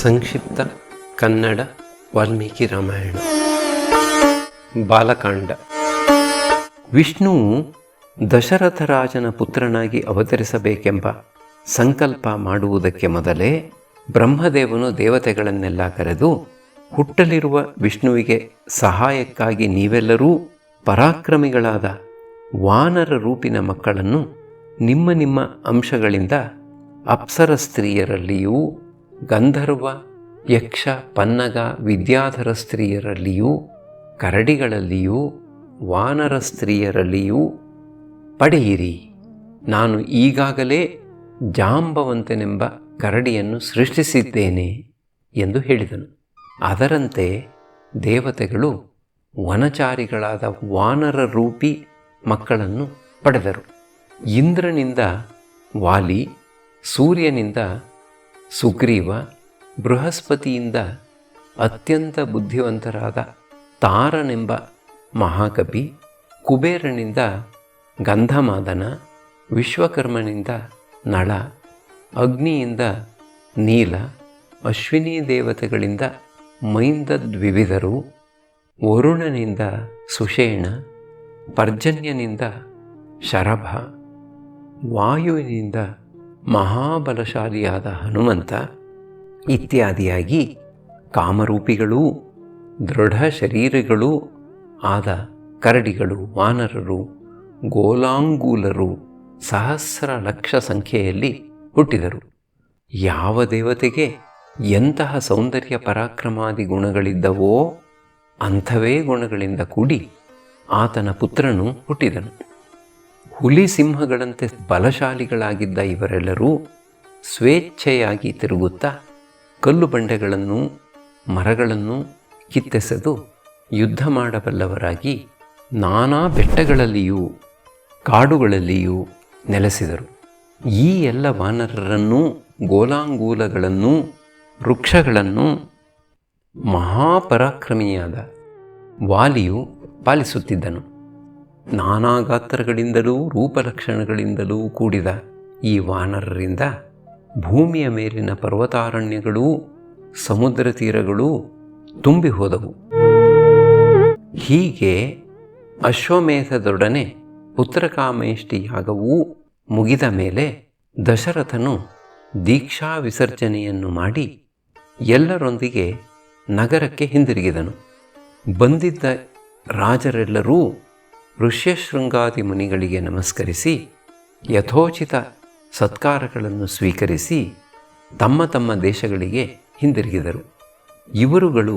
ಸಂಕ್ಷಿಪ್ತ ಕನ್ನಡ ವಾಲ್ಮೀಕಿ ರಾಮಾಯಣ. ಬಾಲಕಾಂಡ. ವಿಷ್ಣುವು ದಶರಥ ರಾಜನ ಪುತ್ರನಾಗಿ ಅವತರಿಸಬೇಕೆಂಬ ಸಂಕಲ್ಪ ಮಾಡುವುದಕ್ಕೆ ಮೊದಲೇ ಬ್ರಹ್ಮದೇವನು ದೇವತೆಗಳನ್ನೆಲ್ಲ ಕರೆದು, ಹುಟ್ಟಲಿರುವ ವಿಷ್ಣುವಿಗೆ ಸಹಾಯಕ್ಕಾಗಿ ನೀವೆಲ್ಲರೂ ಪರಾಕ್ರಮಿಗಳಾದ ವಾನರ ರೂಪಿನ ಮಕ್ಕಳನ್ನು ನಿಮ್ಮ ನಿಮ್ಮ ಅಂಶಗಳಿಂದ ಅಪ್ಸರ ಸ್ತ್ರೀಯರಲ್ಲಿಯೂ ಗಂಧರ್ವ ಯಕ್ಷ ಪನ್ನಗ ವಿದ್ಯಾಧರ ಸ್ತ್ರೀಯರಲ್ಲಿಯೂ ಕರಡಿಗಳಲ್ಲಿಯೂ ವಾನರ ಸ್ತ್ರೀಯರಲ್ಲಿಯೂ ಪಡೆಯಿರಿ. ನಾನು ಈಗಾಗಲೇ ಜಾಂಬವಂತನೆಂಬ ಕರಡಿಯನ್ನು ಸೃಷ್ಟಿಸಿದ್ದೇನೆ ಎಂದು ಹೇಳಿದನು. ಅದರಂತೆ ದೇವತೆಗಳು ವನಚಾರಿಗಳಾದ ವಾನರ ರೂಪಿ ಮಕ್ಕಳನ್ನು ಪಡೆದರು. ಇಂದ್ರನಿಂದ ವಾಲಿ, ಸೂರ್ಯನಿಂದ ಸುಗ್ರೀವ, ಬೃಹಸ್ಪತಿಯಿಂದ ಅತ್ಯಂತ ಬುದ್ಧಿವಂತರಾದ ತಾರನೆಂಬ ಮಹಾಕವಿ, ಕುಬೇರನಿಂದ ಗಂಧಮಾದನ, ವಿಶ್ವಕರ್ಮನಿಂದ ನಳ, ಅಗ್ನಿಯಿಂದ ನೀಲ, ಅಶ್ವಿನಿ ದೇವತೆಗಳಿಂದ ಮೈಂದದ್ವಿವಿಧರು, ವರುಣನಿಂದ ಸುಷೇಣ, ಪರ್ಜನ್ಯನಿಂದ ಶರಭ, ವಾಯುವಿನಿಂದ ಮಹಾಬಲಶಾಲಿಯಾದ ಹನುಮಂತ ಇತ್ಯಾದಿಯಾಗಿ ಕಾಮರೂಪಿಗಳೂ ದೃಢ ಶರೀರಗಳೂ ಆದ ಕರಡಿಗಳು, ವಾನರರು, ಗೋಲಾಂಗೂಲರು ಸಹಸ್ರ ಲಕ್ಷ ಸಂಖ್ಯೆಯಲ್ಲಿ ಹುಟ್ಟಿದರು. ಯಾವ ದೇವತೆಗೆ ಎಂತಹ ಸೌಂದರ್ಯ ಪರಾಕ್ರಮಾದಿ ಗುಣಗಳಿದ್ದವೋ ಅಂಥವೇ ಗುಣಗಳಿಂದ ಕೂಡಿ ಆತನ ಪುತ್ರನು ಹುಟ್ಟಿದನು. ಹುಲಿ ಸಿಂಹಗಳಂತೆ ಬಲಶಾಲಿಗಳಾಗಿದ್ದ ಇವರೆಲ್ಲರೂ ಸ್ವೇಚ್ಛೆಯಾಗಿ ತಿರುಗುತ್ತಾ ಕಲ್ಲು ಬಂಡೆಗಳನ್ನು ಮರಗಳನ್ನು ಕಿತ್ತೆಸೆದು ಯುದ್ಧ ಮಾಡಬಲ್ಲವರಾಗಿ ನಾನಾ ಬೆಟ್ಟಗಳಲ್ಲಿಯೂ ಕಾಡುಗಳಲ್ಲಿಯೂ ನೆಲೆಸಿದರು. ಈ ಎಲ್ಲ ವಾನರರನ್ನೂ ಗೋಲಾಂಗೂಲಗಳನ್ನೂ ವೃಕ್ಷಗಳನ್ನು ಮಹಾಪರಾಕ್ರಮಿಯಾದ ವಾಲಿಯು ಪಾಲಿಸುತ್ತಿದ್ದನು. ನಾನಾ ಗಾತ್ರಗಳಿಂದಲೂ ರೂಪಲಕ್ಷಣಗಳಿಂದಲೂ ಕೂಡಿದ ಈ ವಾನರರಿಂದ ಭೂಮಿಯ ಮೇಲಿನ ಪರ್ವತಾರಣ್ಯಗಳೂ ಸಮುದ್ರ ತೀರಗಳೂ ತುಂಬಿ ಹೋದವು. ಹೀಗೆ ಅಶ್ವಮೇಧದೊಡನೆ ಪುತ್ರಕಾಮೇಷ್ಟಿ ಯಾಗವೂ ಮುಗಿದ ಮೇಲೆ ದಶರಥನು ದೀಕ್ಷಾ ವಿಸರ್ಜನೆಯನ್ನು ಮಾಡಿ ಎಲ್ಲರೊಂದಿಗೆ ನಗರಕ್ಕೆ ಹಿಂದಿರುಗಿದನು. ಬಂದಿದ್ದ ರಾಜರೆಲ್ಲರೂ ಋಷ್ಯಶೃಂಗಾದಿ ಮುನಿಗಳಿಗೆ ನಮಸ್ಕರಿಸಿ ಯಥೋಚಿತ ಸತ್ಕಾರಗಳನ್ನು ಸ್ವೀಕರಿಸಿ ತಮ್ಮ ತಮ್ಮ ದೇಶಗಳಿಗೆ ಹಿಂದಿರುಗಿದರು. ಇವರುಗಳು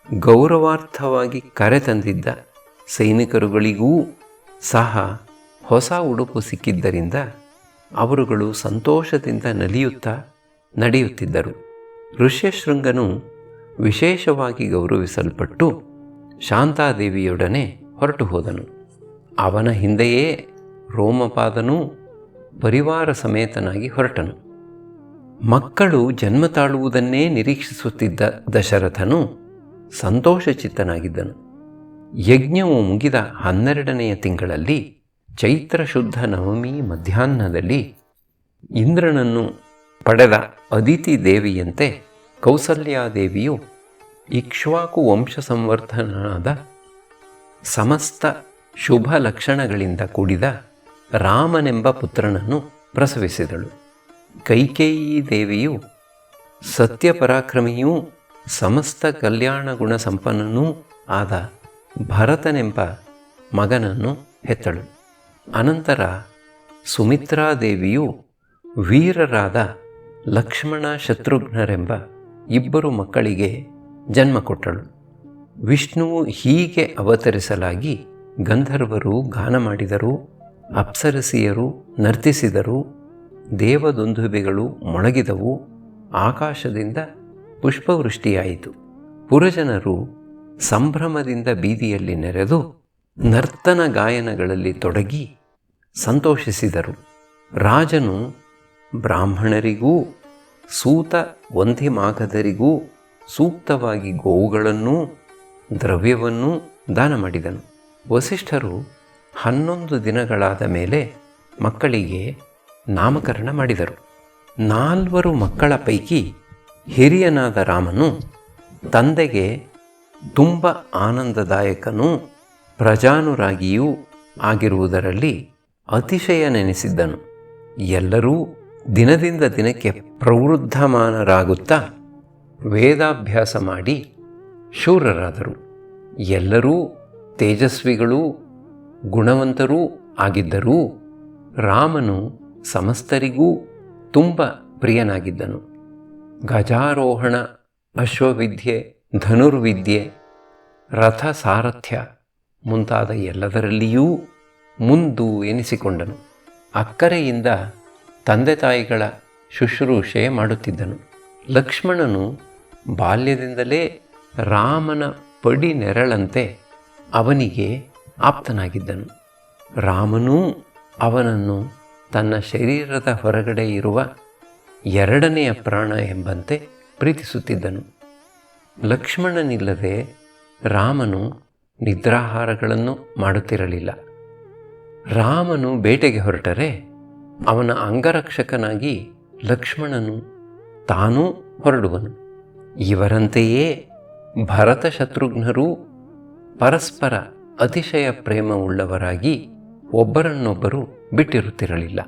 ಗೌರವಾರ್ಥವಾಗಿ ಕರೆತಂದಿದ್ದ ಸೈನಿಕರುಗಳಿಗೂ ಸಹ ಹೊಸ ಉಡುಪು ಸಿಕ್ಕಿದ್ದರಿಂದ ಅವರುಗಳು ಸಂತೋಷದಿಂದ ನಲಿಯುತ್ತಾ ನಡೆಯುತ್ತಿದ್ದರು. ಋಷ್ಯಶೃಂಗನು ವಿಶೇಷವಾಗಿ ಗೌರವಿಸಲ್ಪಟ್ಟು ಶಾಂತಾದೇವಿಯೊಡನೆ ಹೊರಟು ಹೋದನು. ಅವನ ಹಿಂದೆಯೇ ರೋಮಪಾದನೂ ಪರಿವಾರ ಸಮೇತನಾಗಿ ಹೊರಟನು. ಮಕ್ಕಳು ಜನ್ಮ ತಾಳುವುದನ್ನೇ ನಿರೀಕ್ಷಿಸುತ್ತಿದ್ದ ದಶರಥನು ಸಂತೋಷಚಿತ್ತನಾಗಿದ್ದನು. ಯಜ್ಞವು ಮುಗಿದ 12ನೆಯ ತಿಂಗಳಲ್ಲಿ ಚೈತ್ರ ಶುದ್ಧ ನವಮಿ ಮಧ್ಯಾಹ್ನದಲ್ಲಿ ಇಂದ್ರನನ್ನು ಪಡೆದ ಅದಿತಿ ದೇವಿಯಂತೆ ಕೌಸಲ್ಯಾದೇವಿಯು ಇಕ್ಷ್ವಾಕು ವಂಶ ಸಂವರ್ಧನಾದ ಸಮಸ್ತ ಶುಭ ಲಕ್ಷಣಗಳಿಂದ ಕೂಡಿದ ರಾಮನೆಂಬ ಪುತ್ರನನ್ನು ಪ್ರಸವಿಸಿದಳು. ಕೈಕೇಯಿ ದೇವಿಯು ಸತ್ಯಪರಾಕ್ರಮಿಯೂ ಸಮಸ್ತ ಕಲ್ಯಾಣ ಗುಣ ಸಂಪನ್ನನೂ ಆದ ಭರತನೆಂಬ ಮಗನನ್ನು ಹೆತ್ತಳು. ಅನಂತರ ಸುಮಿತ್ರಾದೇವಿಯು ವೀರರಾದ ಲಕ್ಷ್ಮಣ ಶತ್ರುಘ್ನರೆಂಬ ಇಬ್ಬರು ಮಕ್ಕಳಿಗೆ ಜನ್ಮ ಕೊಟ್ಟಳು. ವಿಷ್ಣುವು ಹೀಗೆ ಅವತರಿಸಲಾಗಿ ಗಂಧರ್ವರು ಗಾನ ಮಾಡಿದರು, ಅಪ್ಸರಸಿಯರು ನರ್ತಿಸಿದರು, ದೇವದುಂದುಬೆಗಳು ಮೊಳಗಿದವು, ಆಕಾಶದಿಂದ ಪುಷ್ಪವೃಷ್ಟಿಯಾಯಿತು. ಪುರಜನರು ಸಂಭ್ರಮದಿಂದ ಬೀದಿಯಲ್ಲಿ ನೆರೆದು ನರ್ತನ ಗಾಯನಗಳಲ್ಲಿ ತೊಡಗಿ ಸಂತೋಷಿಸಿದರು. ರಾಜನು ಬ್ರಾಹ್ಮಣರಿಗೂ ಸೂತ ವಂಧಿಮಾಗಧರಿಗೂ ಸೂಕ್ತವಾಗಿ ಗೋವುಗಳನ್ನೂ ದ್ರವ್ಯವನ್ನೂ ದಾನ ಮಾಡಿದನು. ವಸಿಷ್ಠರು 11 ದಿನಗಳಾದ ಮೇಲೆ ಮಕ್ಕಳಿಗೆ ನಾಮಕರಣ ಮಾಡಿದರು. 4 ಮಕ್ಕಳ ಪೈಕಿ ಹಿರಿಯನಾದ ರಾಮನು ತಂದೆಗೆ ತುಂಬ ಆನಂದದಾಯಕನೂ ಪ್ರಜಾನುರಾಗಿಯೂ ಆಗಿರುವುದರಲ್ಲಿ ಅತಿಶಯ ನೆನೆಸಿದ್ದನು. ಎಲ್ಲರೂ ದಿನದಿಂದ ದಿನಕ್ಕೆ ಪ್ರವೃದ್ಧಮಾನರಾಗುತ್ತಾ ವೇದಾಭ್ಯಾಸ ಮಾಡಿ ಶೂರರಾದರು. ಎಲ್ಲರೂ ತೇಜಸ್ವಿಗಳೂ ಗುಣವಂತರೂ ಆಗಿದ್ದರೂ ರಾಮನು ಸಮಸ್ತರಿಗೂ ತುಂಬ ಪ್ರಿಯನಾಗಿದ್ದನು. ಗಜಾರೋಹಣ, ಅಶ್ವವಿದ್ಯೆ, ಧನುರ್ವಿದ್ಯೆ, ರಥ ಸಾರಥ್ಯ ಮುಂತಾದ ಎಲ್ಲದರಲ್ಲಿಯೂ ಮುಂದು ಎನಿಸಿಕೊಂಡನು. ಅಕ್ಕರೆಯಿಂದ ತಂದೆ ತಾಯಿಗಳ ಶುಶ್ರೂಷೆ ಮಾಡುತ್ತಿದ್ದನು. ಲಕ್ಷ್ಮಣನು ಬಾಲ್ಯದಿಂದಲೇ ರಾಮನ ಪಡಿ ನೆರಳಂತೆ ಅವನಿಗೆ ಆಪ್ತನಾಗಿದ್ದನು. ರಾಮನೂ ಅವನನ್ನು ತನ್ನ ಶರೀರದ ಹೊರಗಡೆ ಇರುವ ಎರಡನೆಯ ಪ್ರಾಣ ಎಂಬಂತೆ ಪ್ರೀತಿಸುತ್ತಿದ್ದನು. ಲಕ್ಷ್ಮಣನಿಲ್ಲದೆ ರಾಮನು ನಿದ್ರಾಹಾರಗಳನ್ನು ಮಾಡುತ್ತಿರಲಿಲ್ಲ. ರಾಮನು ಬೇಟೆಗೆ ಹೊರಟರೆ ಅವನ ಅಂಗರಕ್ಷಕನಾಗಿ ಲಕ್ಷ್ಮಣನು ತಾನೂ ಹೊರಡುವನು. ಇವರಂತೆಯೇ ಭರತ ಶತ್ರುಘ್ನರೂ ಪರಸ್ಪರ ಅತಿಶಯ ಪ್ರೇಮವುಳ್ಳವರಾಗಿ ಒಬ್ಬರನ್ನೊಬ್ಬರು ಬಿಟ್ಟಿರುತ್ತಿರಲಿಲ್ಲ.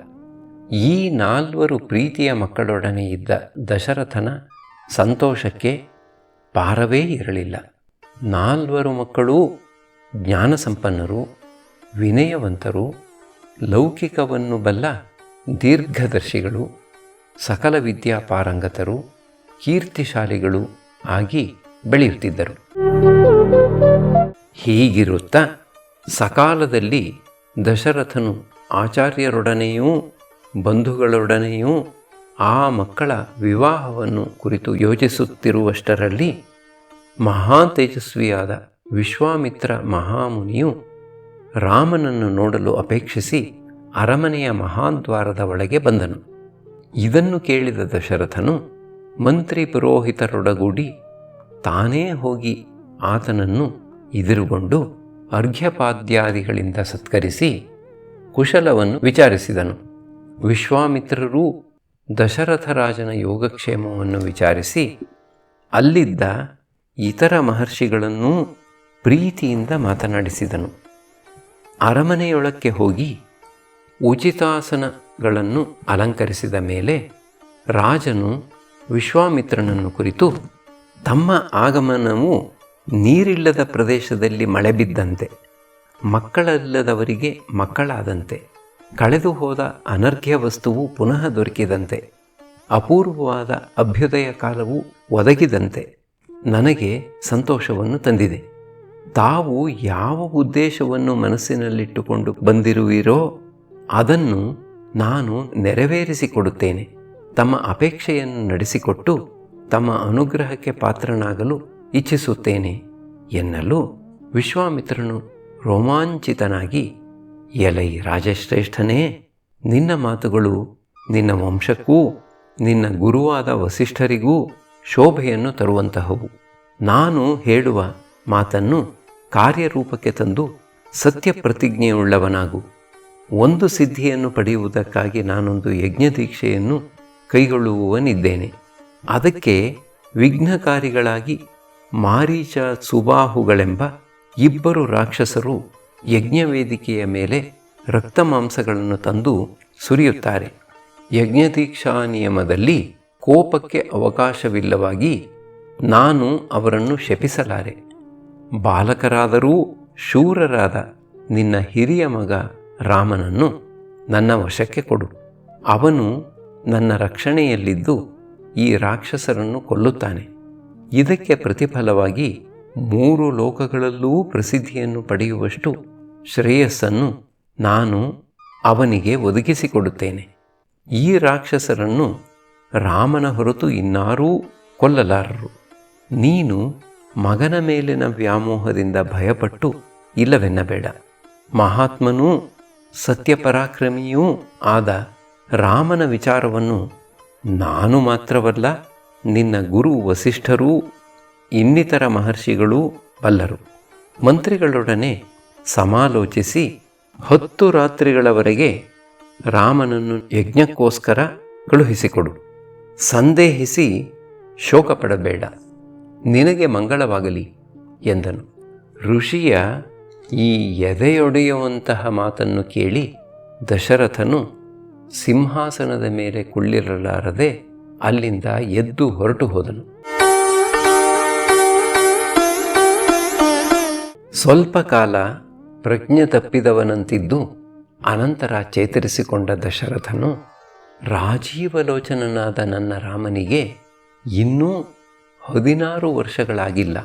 ಈ 4 ಪ್ರೀತಿಯ ಮಕ್ಕಳೊಡನೆ ಇದ್ದ ದಶರಥನ ಸಂತೋಷಕ್ಕೆ ಪಾರವೇ ಇರಲಿಲ್ಲ. 4 ಮಕ್ಕಳೂ ಜ್ಞಾನಸಂಪನ್ನರು, ವಿನಯವಂತರು, ಲೌಕಿಕವನ್ನು ಬಲ್ಲ ದೀರ್ಘದರ್ಶಿಗಳು, ಸಕಲ ವಿದ್ಯಾಪಾರಂಗತರು, ಕೀರ್ತಿಶಾಲಿಗಳು ಆಗಿ ಬೆಳೆಯುತ್ತಿದ್ದರು. ಹೀಗಿರುತ್ತಾ ಸಕಾಲದಲ್ಲಿ ದಶರಥನು ಆಚಾರ್ಯರೊಡನೆಯೂ ಬಂಧುಗಳೊಡನೆಯೂ ಆ ಮಕ್ಕಳ ವಿವಾಹವನ್ನು ಕುರಿತು ಯೋಚಿಸುತ್ತಿರುವಷ್ಟರಲ್ಲಿ ಮಹಾ ತೇಜಸ್ವಿಯಾದ ವಿಶ್ವಾಮಿತ್ರ ಮಹಾಮುನಿಯು ರಾಮನನ್ನು ನೋಡಲು ಅಪೇಕ್ಷಿಸಿ ಅರಮನೆಯ ಮಹಾದ್ವಾರದ ಒಳಗೆ ಬಂದನು. ಇದನ್ನು ಕೇಳಿದ ದಶರಥನು ಮಂತ್ರಿ ಪುರೋಹಿತರೊಡಗೂಡಿ ತಾನೇ ಹೋಗಿ ಆತನನ್ನು ಎದುರುಗೊಂಡು ಅರ್ಘ್ಯಪಾದ್ಯಾದಿಗಳಿಂದ ಸತ್ಕರಿಸಿ ಕುಶಲವನ್ನು ವಿಚಾರಿಸಿದನು. ವಿಶ್ವಾಮಿತ್ರರೂ ದಶರಥರಾಜನ ಯೋಗಕ್ಷೇಮವನ್ನು ವಿಚಾರಿಸಿ ಅಲ್ಲಿದ್ದ ಇತರ ಮಹರ್ಷಿಗಳನ್ನೂ ಪ್ರೀತಿಯಿಂದ ಮಾತನಾಡಿಸಿದನು. ಅರಮನೆಯೊಳಕ್ಕೆ ಹೋಗಿ ಉಚಿತಾಸನಗಳನ್ನು ಅಲಂಕರಿಸಿದ ಮೇಲೆ ರಾಜನು ವಿಶ್ವಾಮಿತ್ರನನ್ನು ಕುರಿತು, ತಮ್ಮ ಆಗಮನವು ನೀರಿಲ್ಲದ ಪ್ರದೇಶದಲ್ಲಿ ಮಳೆ ಬಿದ್ದಂತೆ, ಮಕ್ಕಳಿಲ್ಲದವರಿಗೆ ಮಕ್ಕಳಾದಂತೆ, ಕಳೆದು ಹೋದ ಅನರ್ಘ್ಯ ವಸ್ತುವು ಪುನಃ ದೊರಕಿದಂತೆ, ಅಪೂರ್ವವಾದ ಅಭ್ಯುದಯ ಕಾಲವು ಒದಗಿದಂತೆ ನನಗೆ ಸಂತೋಷವನ್ನು ತಂದಿದೆ. ತಾವು ಯಾವ ಉದ್ದೇಶವನ್ನು ಮನಸ್ಸಿನಲ್ಲಿಟ್ಟುಕೊಂಡು ಬಂದಿರುವಿರೋ ಅದನ್ನು ನಾನು ನೆರವೇರಿಸಿಕೊಡುತ್ತೇನೆ. ತಮ್ಮ ಅಪೇಕ್ಷೆಯನ್ನು ನಡೆಸಿಕೊಟ್ಟು ತಮ್ಮ ಅನುಗ್ರಹಕ್ಕೆ ಪಾತ್ರನಾಗಲು ಇಚ್ಛಿಸುತ್ತೇನೆ ಎನ್ನಲು ವಿಶ್ವಾಮಿತ್ರನು ರೋಮಾಂಚಿತನಾಗಿ, ಎಲೈ ರಾಜಶ್ರೇಷ್ಠನೇ, ನಿನ್ನ ಮಾತುಗಳು ನಿನ್ನ ವಂಶಕ್ಕೂ ನಿನ್ನ ಗುರುವಾದ ವಸಿಷ್ಠರಿಗೂ ಶೋಭೆಯನ್ನು ತರುವಂತಹವು. ನಾನು ಹೇಳುವ ಮಾತನ್ನು ಕಾರ್ಯರೂಪಕ್ಕೆ ತಂದು ಸತ್ಯ ಪ್ರತಿಜ್ಞೆಯುಳ್ಳವನಾಗು. ಒಂದು ಸಿದ್ಧಿಯನ್ನು ಪಡೆಯುವುದಕ್ಕಾಗಿ ನಾನೊಂದು ಯಜ್ಞದೀಕ್ಷೆಯನ್ನು ಕೈಗೊಳ್ಳುವವನಿದ್ದೇನೆ. ಅದಕ್ಕೆ ವಿಘ್ನಕಾರಿಗಳಾಗಿ ಮಾರೀಚ, ಸುಬಾಹುಗಳೆಂಬ 2 ರಾಕ್ಷಸರು ಯಜ್ಞವೇದಿಕೆಯ ಮೇಲೆ ರಕ್ತಮಾಂಸಗಳನ್ನು ತಂದು ಸುರಿಯುತ್ತಾರೆ. ಯಜ್ಞದೀಕ್ಷಾ ನಿಯಮದಲ್ಲಿ ಕೋಪಕ್ಕೆ ಅವಕಾಶವಿಲ್ಲವಾಗಿ ನಾನು ಅವರನ್ನು ಶಪಿಸಲಾರೆ. ಬಾಲಕರಾದರೂ ಶೂರರಾದ ನಿನ್ನ ಹಿರಿಯ ಮಗ ರಾಮನನ್ನು ನನ್ನ ವಶಕ್ಕೆ ಕೊಡು. ಅವನು ನನ್ನ ರಕ್ಷಣೆಯಲ್ಲಿದ್ದು ಈ ರಾಕ್ಷಸರನ್ನು ಕೊಲ್ಲುತ್ತಾನೆ. ಇದಕ್ಕೆ ಪ್ರತಿಫಲವಾಗಿ 3 ಲೋಕಗಳಲ್ಲೂ ಪ್ರಸಿದ್ಧಿಯನ್ನು ಪಡೆಯುವಷ್ಟು ಶ್ರೇಯಸ್ಸನ್ನು ನಾನು ಅವನಿಗೆ ಒದಗಿಸಿಕೊಡುತ್ತೇನೆ. ಈ ರಾಕ್ಷಸರನ್ನು ರಾಮನ ಹೊರತು ಇನ್ನಾರೂ ಕೊಲ್ಲಲಾರರು. ನೀನು ಮಗನ ಮೇಲಿನ ವ್ಯಾಮೋಹದಿಂದ ಭಯಪಟ್ಟು ಇಲ್ಲವೆನ್ನಬೇಡ. ಮಹಾತ್ಮನೂ ಸತ್ಯಪರಾಕ್ರಮಿಯೂ ಆದ ರಾಮನ ವಿಚಾರವನ್ನು ನಾನು ಮಾತ್ರವಲ್ಲ, ನಿನ್ನ ಗುರು ವಸಿಷ್ಠರೂ ಇನ್ನಿತರ ಮಹರ್ಷಿಗಳೂ ಬಲ್ಲರು. ಮಂತ್ರಿಗಳೊಡನೆ ಸಮಾಲೋಚಿಸಿ 10 ರಾತ್ರಿಗಳವರೆಗೆ ರಾಮನನ್ನು ಯಜ್ಞಕ್ಕೋಸ್ಕರ ಕಳುಹಿಸಿಕೊಡು. ಸಂದೇಹಿಸಿ ಶೋಕ ಪಡಬೇಡ, ನಿನಗೆ ಮಂಗಳವಾಗಲಿ ಎಂದನು. ಋಷಿಯ ಈ ಎದೆಯೊಡೆಯುವಂತಹ ಮಾತನ್ನು ಕೇಳಿ ದಶರಥನು ಸಿಂಹಾಸನದ ಮೇಲೆ ಕುಳ್ಳಿರಲಾರದೆ ಅಲ್ಲಿಂದ ಎದ್ದು ಹೊರಟು ಹೋದನು. ಸ್ವಲ್ಪ ಕಾಲ ಪ್ರಜ್ಞೆ ತಪ್ಪಿದವನಂತಿದ್ದು ಅನಂತರ ಚೇತರಿಸಿಕೊಂಡ ದಶರಥನು, ರಾಜೀವಲೋಚನನಾದ ನನ್ನ ರಾಮನಿಗೆ ಇನ್ನೂ 16 ವರ್ಷಗಳಾಗಿಲ್ಲ,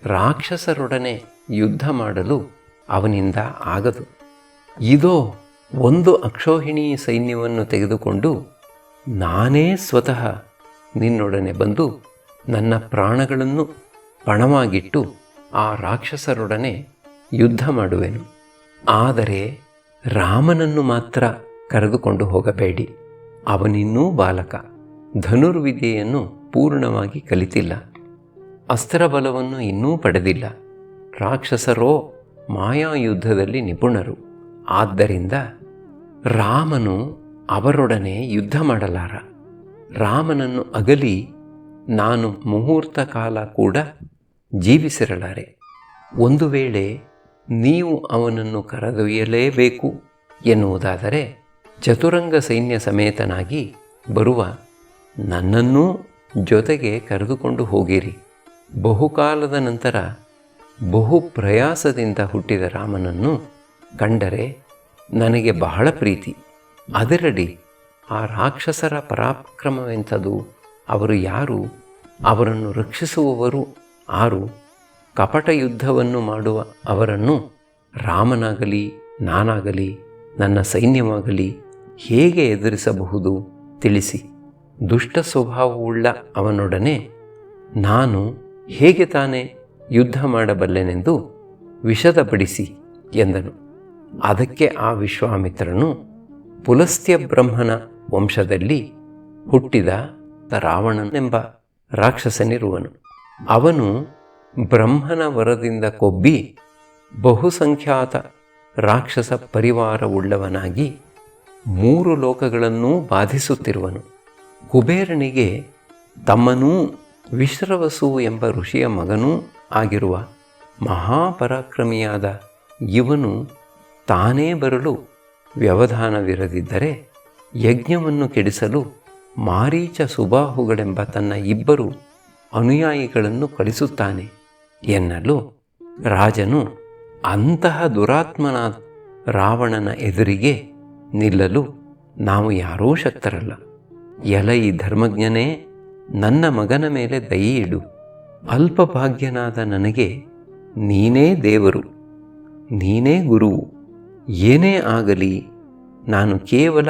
ರಾಕ್ಷಸರೊಡನೆ ಯುದ್ಧ ಮಾಡಲು ಅವನಿಂದ ಆಗದು. ಇದೋ ಒಂದು ಅಕ್ಷೋಹಿಣಿ ಸೈನ್ಯವನ್ನು ತೆಗೆದುಕೊಂಡು ನಾನೇ ಸ್ವತಃ ನಿನ್ನೊಡನೆ ಬಂದು ನನ್ನ ಪ್ರಾಣಗಳನ್ನು ಪಣವಾಗಿಟ್ಟು ಆ ರಾಕ್ಷಸರೊಡನೆ ಯುದ್ಧ ಮಾಡುವೆನು. ಆದರೆ ರಾಮನನ್ನು ಮಾತ್ರ ಕರೆದುಕೊಂಡು ಹೋಗಬೇಡಿ, ಅವನಿನ್ನೂ ಬಾಲಕ, ಧನುರ್ವಿದ್ಯೆಯನ್ನು ಪೂರ್ಣವಾಗಿ ಕಲಿತಿಲ್ಲ, ಅಸ್ತ್ರಬಲವನ್ನು ಇನ್ನೂ ಪಡೆದಿಲ್ಲ. ರಾಕ್ಷಸರೋ ಮಾಯಾಯುದ್ಧದಲ್ಲಿ ನಿಪುಣರು. ಆದ್ದರಿಂದ ರಾಮನು ಅವರೊಡನೆ ಯುದ್ಧ ಮಾಡಲಾರ. ರಾಮನನ್ನು ಅಗಲಿ ನಾನು ಮುಹೂರ್ತ ಕಾಲ ಕೂಡ ಜೀವಿಸಿರಲಾರೆ. ಒಂದು ವೇಳೆ ನೀವು ಅವನನ್ನು ಕರೆದೊಯ್ಯಲೇಬೇಕು ಎನ್ನುವುದಾದರೆ ಚತುರಂಗ ಸೈನ್ಯ ಸಮೇತನಾಗಿ ಬರುವ ನನ್ನನ್ನೂ ಜೊತೆಗೆ ಕರೆದುಕೊಂಡು ಹೋಗಿರಿ. ಬಹುಕಾಲದ ನಂತರ ಬಹು ಪ್ರಯಾಸದಿಂದ ಹುಟ್ಟಿದ ರಾಮನನ್ನು ಕಂಡರೆ ನನಗೆ ಬಹಳ ಪ್ರೀತಿ. ಅದರಡಿ ಆ ರಾಕ್ಷಸರ ಪರಾಕ್ರಮವೆಂಥದು? ಅವರು ಯಾರು? ಅವರನ್ನು ರಕ್ಷಿಸುವವರು ಆರು? ಕಪಟ ಯುದ್ಧವನ್ನು ಮಾಡುವ ಅವರನ್ನು ರಾಮನಾಗಲಿ ನಾನಾಗಲಿ ನನ್ನ ಸೈನ್ಯವಾಗಲಿ ಹೇಗೆ ಎದುರಿಸಬಹುದು ತಿಳಿಸಿ. ದುಷ್ಟ ಸ್ವಭಾವವುಳ್ಳ ಅವನೊಡನೆ ನಾನು ಹೇಗೆ ತಾನೇ ಯುದ್ಧ ಮಾಡಬಲ್ಲೆನೆಂದು ವಿಷದಪಡಿಸಿ ಎಂದನು. ಅದಕ್ಕೆ ಆ ವಿಶ್ವಾಮಿತ್ರನು, ಪುಲಸ್ತ್ಯ ಬ್ರಹ್ಮನ ವಂಶದಲ್ಲಿ ಹುಟ್ಟಿದ ರಾವಣನೆಂಬ ರಾಕ್ಷಸನಿರುವನು. ಅವನು ಬ್ರಹ್ಮನ ವರದಿಂದ ಕೊಬ್ಬಿ ಬಹುಸಂಖ್ಯಾತ ರಾಕ್ಷಸ ಪರಿವಾರವುಳ್ಳವನಾಗಿ 3 ಲೋಕಗಳನ್ನೂ ಬಾಧಿಸುತ್ತಿರುವನು. ಕುಬೇರನಿಗೆ ತಮ್ಮನೂ ವಿಶ್ರವಸು ಎಂಬ ಋಷಿಯ ಮಗನೂ ಆಗಿರುವ ಮಹಾಪರಾಕ್ರಮಿಯಾದ ಇವನು ತಾನೇ ಬರಲು ವ್ಯವಧಾನವಿರದಿದ್ದರೆ ಯಜ್ಞವನ್ನು ಕೆಡಿಸಲು ಮಾರೀಚ ಸುಬಾಹುಗಳೆಂಬ ತನ್ನ 2 ಅನುಯಾಯಿಗಳನ್ನು ಕಳಿಸುತ್ತಾನೆ ಎನ್ನಲು ರಾಜನು ಅಂತಹ ದುರಾತ್ಮನಾದ ರಾವಣನ ಎದುರಿಗೆ ನಿಲ್ಲಲು ನಾವು ಯಾರೂ ಶಕ್ತರಲ್ಲ. ಎಲೈ ಧರ್ಮಜ್ಞನೇ, ನನ್ನ ಮಗನ ಮೇಲೆ ದಯೆಯಿಡು. ಅಲ್ಪಭಾಗ್ಯನಾದ ನನಗೆ ನೀನೇ ದೇವರು, ನೀನೇ ಗುರುವು. ಏನೇ ಆಗಲಿ ನಾನು ಕೇವಲ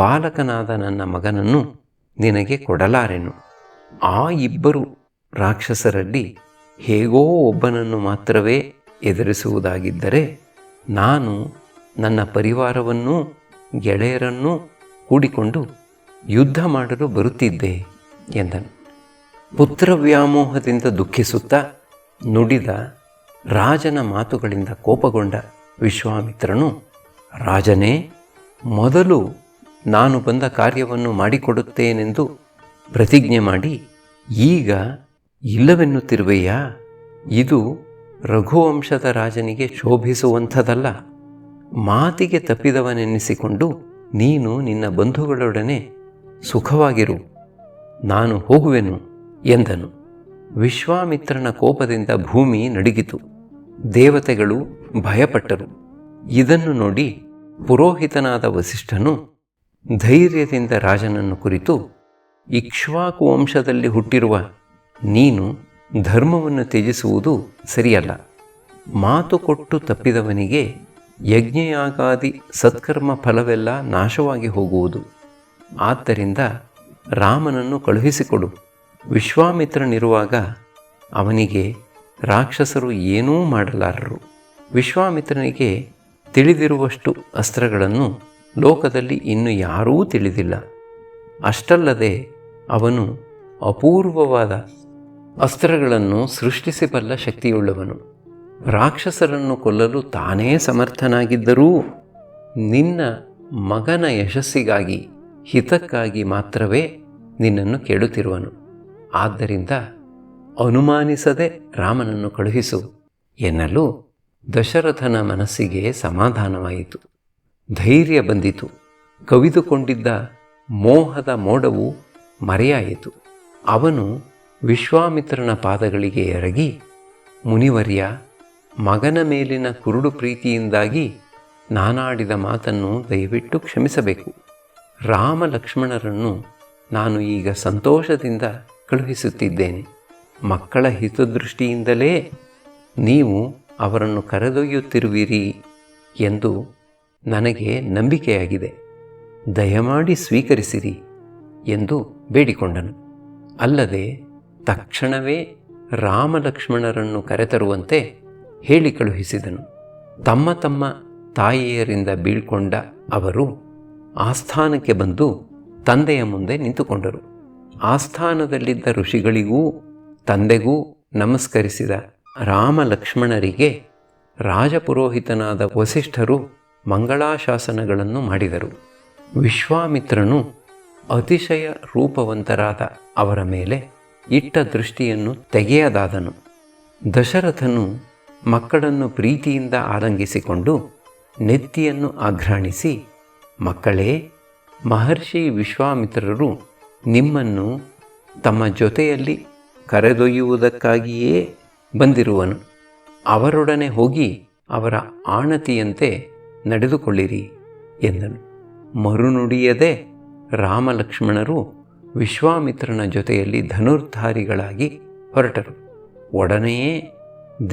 ಬಾಲಕನಾದ ನನ್ನ ಮಗನನ್ನು ನಿನಗೆ ಕೊಡಲಾರೆನು. ಆ 2 ರಾಕ್ಷಸರಲ್ಲಿ ಹೇಗೋ ಒಬ್ಬನನ್ನು ಮಾತ್ರವೇ ಎದುರಿಸುವುದಾಗಿದ್ದರೆ ನಾನು ನನ್ನ ಪರಿವಾರವನ್ನೂ ಗೆಳೆಯರನ್ನೂ ಕೂಡಿಕೊಂಡು ಯುದ್ಧ ಮಾಡಲು ಬರುತ್ತಿದ್ದೆ ಎಂದನು. ಪುತ್ರ ವ್ಯಾಮೋಹದಿಂದ ದುಃಖಿಸುತ್ತಾ ನುಡಿದ ರಾಜನ ಮಾತುಗಳಿಂದ ಕೋಪಗೊಂಡ ವಿಶ್ವಾಮಿತ್ರನು, ರಾಜನೇ, ಮೊದಲು ನಾನು ಬಂದ ಕಾರ್ಯವನ್ನು ಮಾಡಿಕೊಡುತ್ತೇನೆಂದು ಪ್ರತಿಜ್ಞೆ ಮಾಡಿ ಈಗ ಇಲ್ಲವೆನ್ನುತ್ತಿರುವೆಯಾ? ಇದು ರಘುವಂಶದ ರಾಜನಿಗೆ ಶೋಭಿಸುವಂಥದ್ದಲ್ಲ. ಮಾತಿಗೆ ತಪ್ಪಿದವನೆನ್ನಿಸಿಕೊಂಡು ನೀನು ನಿನ್ನ ಬಂಧುಗಳೊಡನೆ ಸುಖವಾಗಿರು, ನಾನು ಹೋಗುವೆನು ಎಂದನು. ವಿಶ್ವಾಮಿತ್ರನ ಕೋಪದಿಂದ ಭೂಮಿ ನಡುಗಿತು, ದೇವತೆಗಳು ಭಯಪಟ್ಟರು. ಇದನ್ನು ನೋಡಿ ಪುರೋಹಿತನಾದ ವಸಿಷ್ಠನು ಧೈರ್ಯದಿಂದ ರಾಜನನ್ನು ಕುರಿತು, ಇಕ್ಷ್ವಾಕು ವಂಶದಲ್ಲಿ ಹುಟ್ಟಿರುವ ನೀನು ಧರ್ಮವನ್ನು ತ್ಯಜಿಸುವುದು ಸರಿಯಲ್ಲ. ಮಾತು ಕೊಟ್ಟು ತಪ್ಪಿದವನಿಗೆ ಯಜ್ಞಯಾಗಾದಿ ಸತ್ಕರ್ಮ ಫಲವೆಲ್ಲ ನಾಶವಾಗಿ ಹೋಗುವುದು. ಆದ್ದರಿಂದ ರಾಮನನ್ನು ಕಳುಹಿಸಿಕೊಡು. ವಿಶ್ವಾಮಿತ್ರನಿರುವಾಗ ಅವನಿಗೆ ರಾಕ್ಷಸರು ಏನೂ ಮಾಡಲಾರರು. ವಿಶ್ವಾಮಿತ್ರನಿಗೆ ತಿಳಿದಿರುವಷ್ಟು ಅಸ್ತ್ರಗಳನ್ನು ಲೋಕದಲ್ಲಿ ಇನ್ನು ಯಾರೂ ತಿಳಿದಿಲ್ಲ. ಅಷ್ಟಲ್ಲದೆ ಅವನು ಅಪೂರ್ವವಾದ ಅಸ್ತ್ರಗಳನ್ನು ಸೃಷ್ಟಿಸಬಲ್ಲ ಶಕ್ತಿಯುಳ್ಳವನು. ರಾಕ್ಷಸರನ್ನು ಕೊಲ್ಲಲು ತಾನೇ ಸಮರ್ಥನಾಗಿದ್ದರೂ ನಿನ್ನ ಮಗನ ಯಶಸ್ಸಿಗಾಗಿ ಹಿತಕ್ಕಾಗಿ ಮಾತ್ರವೇ ನಿನ್ನನ್ನು ಕೇಳುತ್ತಿರುವನು. ಆದ್ದರಿಂದ ಅನುಮಾನಿಸದೆ ರಾಮನನ್ನು ಕಳುಹಿಸು ಎನ್ನಲು ದಶರಥನ ಮನಸ್ಸಿಗೆ ಸಮಾಧಾನವಾಯಿತು. ಧೈರ್ಯ ಬಂದಿತು. ಕವಿದುಕೊಂಡಿದ್ದ ಮೋಹದ ಮೋಡವು ಮರೆಯಾಯಿತು. ಅವನು ವಿಶ್ವಾಮಿತ್ರನ ಪಾದಗಳಿಗೆ ಎರಗಿ, ಮುನಿವರ್ಯ, ಮಗನ ಮೇಲಿನ ಕುರುಡು ಪ್ರೀತಿಯಿಂದಾಗಿ ನಾನಾಡಿದ ಮಾತನ್ನು ದಯವಿಟ್ಟು ಕ್ಷಮಿಸಬೇಕು. ರಾಮ ಲಕ್ಷ್ಮಣರನ್ನು ನಾನು ಈಗ ಸಂತೋಷದಿಂದ ಕಳುಹಿಸುತ್ತಿದ್ದೇನೆ. ಮಕ್ಕಳ ಹಿತದೃಷ್ಟಿಯಿಂದಲೇ ನೀವು ಅವರನ್ನು ಕರೆದೊಯ್ಯುತ್ತಿರುವಿರಿ ಎಂದು ನನಗೆ ನಂಬಿಕೆಯಾಗಿದೆ. ದಯಮಾಡಿ ಸ್ವೀಕರಿಸಿರಿ ಎಂದು ಬೇಡಿಕೊಂಡನು. ಅಲ್ಲದೆ ತಕ್ಷಣವೇ ರಾಮ ಲಕ್ಷ್ಮಣರನ್ನು ಕರೆತರುವಂತೆ ಹೇಳಿ ಕಳುಹಿಸಿದನು. ತಮ್ಮ ತಮ್ಮ ತಾಯಿಯರಿಂದ ಬೀಳ್ಕೊಂಡ ಅವರು ಆಸ್ಥಾನಕ್ಕೆ ಬಂದು ತಂದೆಯ ಮುಂದೆ ನಿಂತುಕೊಂಡರು. ಆಸ್ಥಾನದಲ್ಲಿದ್ದ ಋಷಿಗಳಿಗೂ ತಂದೆಗೂ ನಮಸ್ಕರಿಸಿದ ರಾಮ ಲಕ್ಷ್ಮಣರಿಗೆ ರಾಜಪುರೋಹಿತನಾದ ವಸಿಷ್ಠರು ಮಂಗಳಾಶಾಸನಗಳನ್ನು ಮಾಡಿದರು. ವಿಶ್ವಾಮಿತ್ರನು ಅತಿಶಯ ರೂಪವಂತರಾದ ಅವರ ಮೇಲೆ ಇಟ್ಟ ದೃಷ್ಟಿಯನ್ನು ತೆಗೆಯದಾದನು. ದಶರಥನು ಮಕ್ಕಳನ್ನು ಪ್ರೀತಿಯಿಂದ ಆಲಂಗಿಸಿಕೊಂಡು ನೆತ್ತಿಯನ್ನು ಆಘ್ರಾಣಿಸಿ, ಮಕ್ಕಳೇ, ಮಹರ್ಷಿ ವಿಶ್ವಾಮಿತ್ರರು ನಿಮ್ಮನ್ನು ತಮ್ಮ ಜೊತೆಯಲ್ಲಿ ಕರೆದೊಯ್ಯುವುದಕ್ಕಾಗಿಯೇ ಬಂದಿರುವನು. ಅವರೊಡನೆ ಹೋಗಿ ಅವರ ಆಣತಿಯಂತೆ ನಡೆದುಕೊಳ್ಳಿರಿ ಎಂದನು. ಮರುನುಡಿಯದೆ ರಾಮಲಕ್ಷ್ಮಣರು ವಿಶ್ವಾಮಿತ್ರನ ಜೊತೆಯಲ್ಲಿ ಧನುರ್ಧಾರಿಗಳಾಗಿ ಹೊರಟರು. ಒಡನೆಯೇ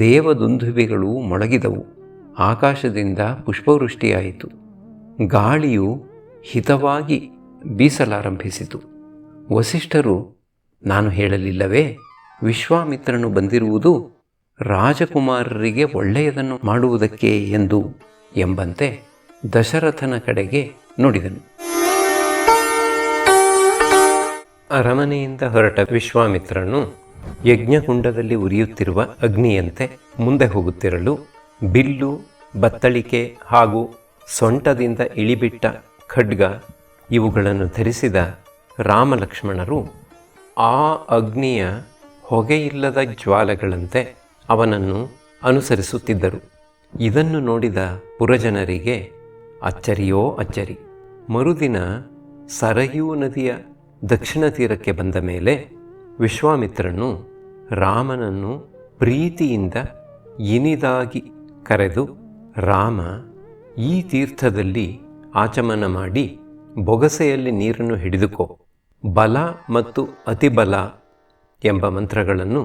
ದೇವದುಂದುಭಿಗಳು ಮೊಳಗಿದವು. ಆಕಾಶದಿಂದ ಪುಷ್ಪವೃಷ್ಟಿಯಾಯಿತು. ಗಾಳಿಯು ಹಿತವಾಗಿ ಬೀಸಲಾರಂಭಿಸಿತು. ವಸಿಷ್ಠರು, ನಾನು ಹೇಳಲಿಲ್ಲವೇ, ವಿಶ್ವಾಮಿತ್ರನು ಬಂದಿರುವುದು ರಾಜಕುಮಾರರಿಗೆ ಒಳ್ಳೆಯದನ್ನು ಮಾಡುವುದಕ್ಕೆ ಎಂದು ಎಂಬಂತೆ ದಶರಥನ ಕಡೆಗೆ ನೋಡಿದನು. ಅರಮನೆಯಿಂದ ಹೊರಟ ವಿಶ್ವಾಮಿತ್ರನು ಯಜ್ಞಕುಂಡದಲ್ಲಿ ಉರಿಯುತ್ತಿರುವ ಅಗ್ನಿಯಂತೆ ಮುಂದೆ ಹೋಗುತ್ತಿರಲು ಬಿಲ್ಲು, ಬತ್ತಳಿಕೆ ಹಾಗೂ ಸೊಂಟದಿಂದ ಇಳಿಬಿಟ್ಟ ಖಡ್ಗ ಇವುಗಳನ್ನು ಧರಿಸಿದ ರಾಮಲಕ್ಷ್ಮಣರು ಆ ಅಗ್ನಿಯ ಹೊಗೆಯಿಲ್ಲದ ಜ್ವಾಲೆಗಳಂತೆ ಅವನನ್ನು ಅನುಸರಿಸುತ್ತಿದ್ದರು. ಇದನ್ನು ನೋಡಿದ ಪುರಜನರಿಗೆ ಅಚ್ಚರಿಯೋ ಅಚ್ಚರಿ. ಮರುದಿನ ಸರಯೂ ನದಿಯ ದಕ್ಷಿಣ ತೀರಕ್ಕೆ ಬಂದ ಮೇಲೆ ವಿಶ್ವಾಮಿತ್ರನು ರಾಮನನ್ನು ಪ್ರೀತಿಯಿಂದ ಇನಿದಾಗಿ ಕರೆದು, ರಾಮ, ಈ ತೀರ್ಥದಲ್ಲಿ ಆಚಮನ ಮಾಡಿ ಬೊಗಸೆಯಲ್ಲಿ ನೀರನ್ನು ಹಿಡಿದುಕೋ. ಬಲ ಮತ್ತು ಅತಿಬಲ ಎಂಬ ಮಂತ್ರಗಳನ್ನು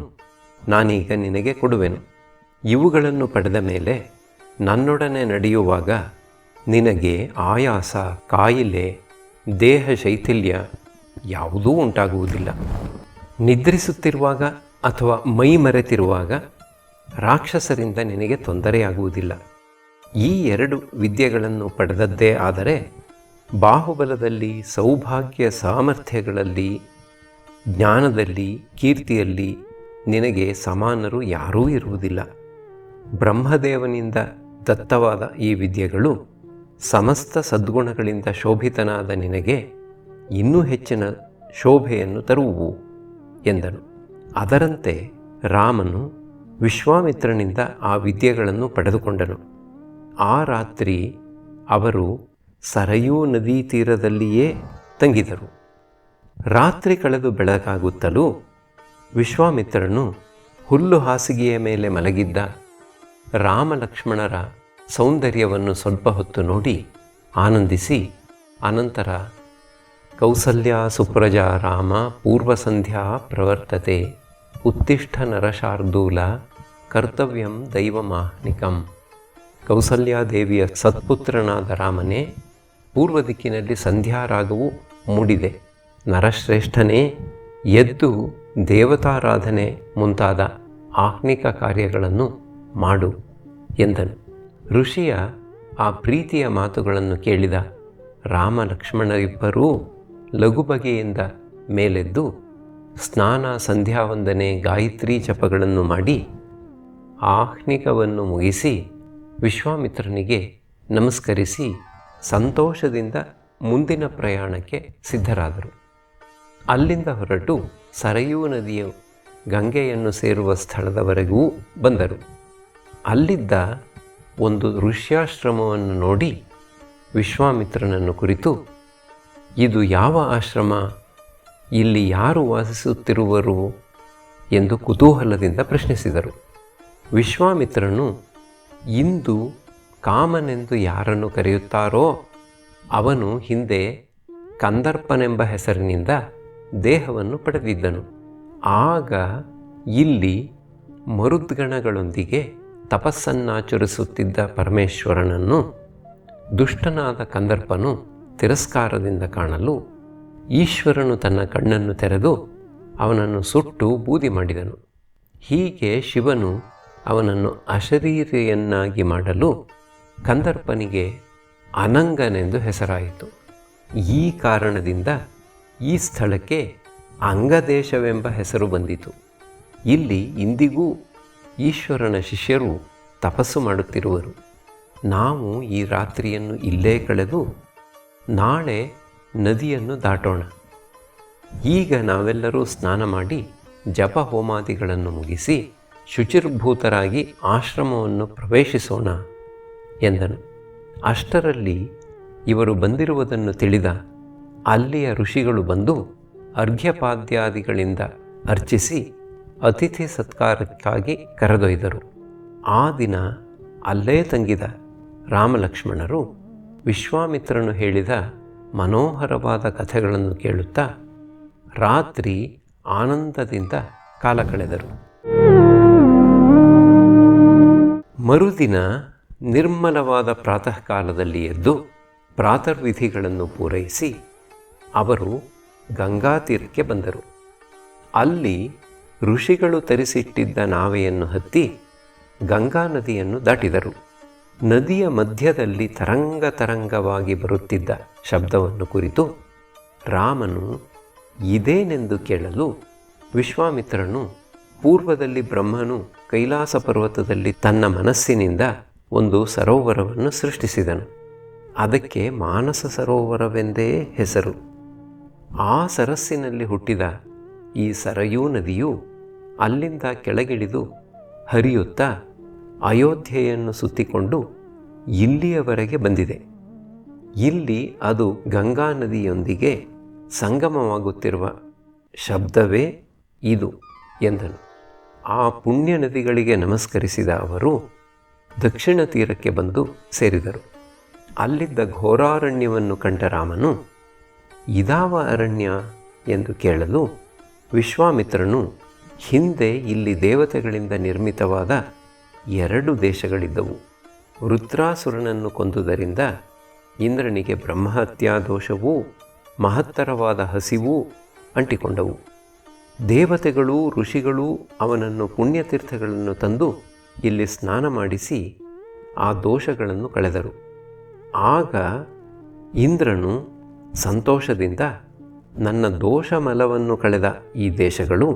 ನಾನೀಗ ನಿನಗೆ ಕೊಡುವೆನು. ಇವುಗಳನ್ನು ಪಡೆದ ಮೇಲೆ ನನ್ನೊಡನೆ ನಡೆಯುವಾಗ ನಿನಗೆ ಆಯಾಸ, ಕಾಯಿಲೆ, ದೇಹ ಶೈಥಿಲ್ಯ ಯಾವುದೂ ಉಂಟಾಗುವುದಿಲ್ಲ. ನಿದ್ರಿಸುತ್ತಿರುವಾಗ ಅಥವಾ ಮೈ ಮರೆತಿರುವಾಗ ರಾಕ್ಷಸರಿಂದ ನಿನಗೆ ತೊಂದರೆಯಾಗುವುದಿಲ್ಲ. ಈ 2 ವಿದ್ಯೆಗಳನ್ನು ಪಡೆದದ್ದೇ ಆದರೆ ಬಾಹುಬಲದಲ್ಲಿ, ಸೌಭಾಗ್ಯ ಸಾಮರ್ಥ್ಯಗಳಲ್ಲಿ, ಜ್ಞಾನದಲ್ಲಿ, ಕೀರ್ತಿಯಲ್ಲಿ ನಿನಗೆ ಸಮಾನರು ಯಾರೂ ಇರುವುದಿಲ್ಲ. ಬ್ರಹ್ಮದೇವನಿಂದ ದತ್ತವಾದ ಈ ವಿದ್ಯೆಗಳು ಸಮಸ್ತ ಸದ್ಗುಣಗಳಿಂದ ಶೋಭಿತನಾದ ನಿನಗೆ ಇನ್ನೂ ಹೆಚ್ಚಿನ ಶೋಭೆಯನ್ನು ತರುವುವು ಎಂದನು. ಅದರಂತೆ ರಾಮನು ವಿಶ್ವಾಮಿತ್ರನಿಂದ ಆ ವಿದ್ಯೆಗಳನ್ನು ಪಡೆದುಕೊಂಡನು. ಆ ರಾತ್ರಿ ಅವರು ಸರಯೂ ನದೀ ತೀರದಲ್ಲಿಯೇ ತಂಗಿದರು. ರಾತ್ರಿ ಕಳೆದು ಬೆಳಗಾಗುತ್ತಲೂ ವಿಶ್ವಾಮಿತ್ರನು ಹುಲ್ಲು ಹಾಸಿಗೆಯ ಮೇಲೆ ಮಲಗಿದ್ದ ರಾಮಲಕ್ಷ್ಮಣರ ಸೌಂದರ್ಯವನ್ನು ಸ್ವಲ್ಪ ಹೊತ್ತು ನೋಡಿ ಆನಂದಿಸಿ, ಅನಂತರ ಕೌಸಲ್ಯಾ ಸುಪ್ರಜಾ ರಾಮ ಪೂರ್ವಸಂಧ್ಯಾ ಪ್ರವರ್ತತೆ ಉತ್ತಿಷ್ಠ ನರಶಾರ್ದೂಲ ಕರ್ತವ್ಯಂ ದೈವಮಾಹ್ನಿಕಂ. ಕೌಸಲ್ಯಾದೇವಿಯ ಸತ್ಪುತ್ರನಾದ ರಾಮನೇ, ಪೂರ್ವ ದಿಕ್ಕಿನಲ್ಲಿ ಸಂಧ್ಯಾರಾಗವು ಮೂಡಿದೆ. ನರಶ್ರೇಷ್ಠನೇ, ಎದ್ದು ದೇವತಾರಾಧನೆ ಮುಂತಾದ ಆಹ್ನಿಕ ಕಾರ್ಯಗಳನ್ನು ಮಾಡು ಎಂದನು. ಋಷಿಯ ಆ ಪ್ರೀತಿಯ ಮಾತುಗಳನ್ನು ಕೇಳಿದ ರಾಮ ಲಕ್ಷ್ಮಣರಿಬ್ಬರೂ ಲಘು ಬಗೆಯಿಂದ ಮೇಲೆದ್ದು ಸ್ನಾನ, ಸಂಧ್ಯಾವಂದನೆ, ಗಾಯತ್ರಿ ಜಪಗಳನ್ನು ಮಾಡಿ ಆಹ್ನಿಕವನ್ನು ಮುಗಿಸಿ ವಿಶ್ವಾಮಿತ್ರನಿಗೆ ನಮಸ್ಕರಿಸಿ ಸಂತೋಷದಿಂದ ಮುಂದಿನ ಪ್ರಯಾಣಕ್ಕೆ ಸಿದ್ಧರಾದರು. ಅಲ್ಲಿಂದ ಹೊರಟು ಸರಯೂ ನದಿಯು ಗಂಗೆಯನ್ನು ಸೇರುವ ಸ್ಥಳದವರೆಗೂ ಬಂದರು. ಅಲ್ಲಿದ್ದ ಒಂದು ಋಷ್ಯಾಶ್ರಮವನ್ನು ನೋಡಿ ವಿಶ್ವಾಮಿತ್ರನನ್ನು ಕುರಿತು, ಇದು ಯಾವ ಆಶ್ರಮ, ಇಲ್ಲಿ ಯಾರು ವಾಸಿಸುತ್ತಿರುವರು ಎಂದು ಕುತೂಹಲದಿಂದ ಪ್ರಶ್ನಿಸಿದರು. ವಿಶ್ವಾಮಿತ್ರನು, ಇಂದು ಕಾಮನೆಂದು ಯಾರನ್ನು ಕರೆಯುತ್ತಾರೋ ಅವನು ಹಿಂದೆ ಕಂದರ್ಪನೆಂಬ ಹೆಸರಿನಿಂದ ದೇಹವನ್ನು ಪಡೆದಿದ್ದನು. ಆಗ ಇಲ್ಲಿ ಮರುದ್ಗಣಗಳೊಂದಿಗೆ ತಪಸ್ಸನ್ನಾಚರಿಸುತ್ತಿದ್ದ ಪರಮೇಶ್ವರನನ್ನು ದುಷ್ಟನಾದ ಕಂದರ್ಪನು ತಿರಸ್ಕಾರದಿಂದ ಕಾಣಲು ಈಶ್ವರನು ತನ್ನ ಕಣ್ಣನ್ನು ತೆರೆದು ಅವನನ್ನು ಸುಟ್ಟು ಬೂದಿ ಮಾಡಿದನು. ಹೀಗೆ ಶಿವನು ಅವನನ್ನು ಅಶರೀರಿಯನ್ನಾಗಿ ಮಾಡಲು ಕಂದರ್ಪನಿಗೆ ಅನಂಗನೆಂದು ಹೆಸರಾಯಿತು. ಈ ಕಾರಣದಿಂದ ಈ ಸ್ಥಳಕ್ಕೆ ಅಂಗದೇಶವೆಂಬ ಹೆಸರು ಬಂದಿತು. ಇಲ್ಲಿ ಇಂದಿಗೂ ಈಶ್ವರನ ಶಿಷ್ಯರು ತಪಸ್ಸು ಮಾಡುತ್ತಿರುವರು. ನಾವು ಈ ರಾತ್ರಿಯನ್ನು ಇಲ್ಲೇ ಕಳೆದು ನಾಳೆ ನದಿಯನ್ನು ದಾಟೋಣ. ಈಗ ನಾವೆಲ್ಲರೂ ಸ್ನಾನ ಮಾಡಿ ಜಪ ಹೋಮಾದಿಗಳನ್ನು ಮುಗಿಸಿ ಶುಚಿರ್ಭೂತರಾಗಿ ಆಶ್ರಮವನ್ನು ಪ್ರವೇಶಿಸೋಣ ಎಂದನು. ಅಷ್ಟರಲ್ಲಿ ಇವರು ಬಂದಿರುವುದನ್ನು ತಿಳಿದ ಅಲ್ಲಿಯ ಋಷಿಗಳು ಬಂದು ಅರ್ಘ್ಯಪಾದ್ಯಾದಿಗಳಿಂದ ಅರ್ಚಿಸಿ ಅತಿಥಿ ಸತ್ಕಾರಕ್ಕಾಗಿ ಕರೆದೊಯ್ದರು. ಆ ದಿನ ಅಲ್ಲೇ ತಂಗಿದ ರಾಮಲಕ್ಷ್ಮಣರು ವಿಶ್ವಾಮಿತ್ರನು ಹೇಳಿದ ಮನೋಹರವಾದ ಕಥೆಗಳನ್ನು ಕೇಳುತ್ತಾ ರಾತ್ರಿ ಆನಂದದಿಂದ ಕಾಲ ಕಳೆದರು. ಮರುದಿನ ನಿರ್ಮಲವಾದ ಪ್ರಾತಃ ಕಾಲದಲ್ಲಿ ಎದ್ದು ಪ್ರಾತರ್ವಿಧಿಗಳನ್ನು ಪೂರೈಸಿ ಅವರು ಗಂಗಾ ತೀರಕ್ಕೆ ಬಂದರು. ಅಲ್ಲಿ ಋಷಿಗಳು ತರಿಸಿಟ್ಟಿದ್ದ ನಾವೆಯನ್ನು ಹತ್ತಿ ಗಂಗಾ ನದಿಯನ್ನು ದಾಟಿದರು. ನದಿಯ ಮಧ್ಯದಲ್ಲಿ ತರಂಗವಾಗಿ ಬರುತ್ತಿದ್ದ ಶಬ್ದವನ್ನು ಕುರಿತು ರಾಮನು ಇದೇನೆಂದು ಕೇಳಲು ವಿಶ್ವಾಮಿತ್ರನು ಪೂರ್ವದಲ್ಲಿ ಬ್ರಹ್ಮನು ಕೈಲಾಸ ಪರ್ವತದಲ್ಲಿ ತನ್ನ ಮನಸ್ಸಿನಿಂದ ಒಂದು ಸರೋವರವನ್ನು ಸೃಷ್ಟಿಸಿದನು. ಅದಕ್ಕೆ ಮಾನಸ ಸರೋವರವೆಂದೇ ಹೆಸರು. ಆ ಸರಸ್ಸಿನಲ್ಲಿ ಹುಟ್ಟಿದ ಈ ಸರಯೂ ನದಿಯು ಅಲ್ಲಿಂದ ಕೆಳಗಿಳಿದು ಹರಿಯುತ್ತಾ ಅಯೋಧ್ಯೆಯನ್ನು ಸುತ್ತಿಕೊಂಡು ಇಲ್ಲಿಯವರೆಗೆ ಬಂದಿದೆ. ಇಲ್ಲಿ ಅದು ಗಂಗಾ ನದಿಯೊಂದಿಗೆ ಸಂಗಮವಾಗುತ್ತಿರುವ ಶಬ್ದವೇ ಇದು ಎಂದನು. ಆ ಪುಣ್ಯ ನದಿಗಳಿಗೆ ನಮಸ್ಕರಿಸಿದ ಅವರು ದಕ್ಷಿಣ ತೀರಕ್ಕೆ ಬಂದು ಸೇರಿದರು. ಅಲ್ಲಿದ್ದ ಘೋರಾರಣ್ಯವನ್ನು ಕಂಡ ರಾಮನು ಇದಾವ ಅರಣ್ಯ ಎಂದು ಕೇಳಲು ವಿಶ್ವಾಮಿತ್ರನು ಹಿಂದೆ ಇಲ್ಲಿ ದೇವತೆಗಳಿಂದ ನಿರ್ಮಿತವಾದ 2 ದೇಶಗಳಿದ್ದವು. ವೃತ್ರಾಸುರನನ್ನು ಕೊಂದುದರಿಂದ ಇಂದ್ರನಿಗೆ ಬ್ರಹ್ಮಹತ್ಯಾ ದೋಷವೂ ಮಹತ್ತರವಾದ ಹಸಿವೂ ಅಂಟಿಕೊಂಡವು. ದೇವತೆಗಳೂ ಋಷಿಗಳೂ ಅವನನ್ನು ಪುಣ್ಯತೀರ್ಥಗಳನ್ನು ತಂದು ಇಲ್ಲಿ ಸ್ನಾನ ಮಾಡಿಸಿ ಆ ದೋಷಗಳನ್ನು ಕಳೆದರು. ಆಗ ಇಂದ್ರನು ಸಂತೋಷದಿಂದ ನನ್ನ ದೋಷ ಮಲವನ್ನು ಕಳೆದ ಈ ದೇಶಗಳು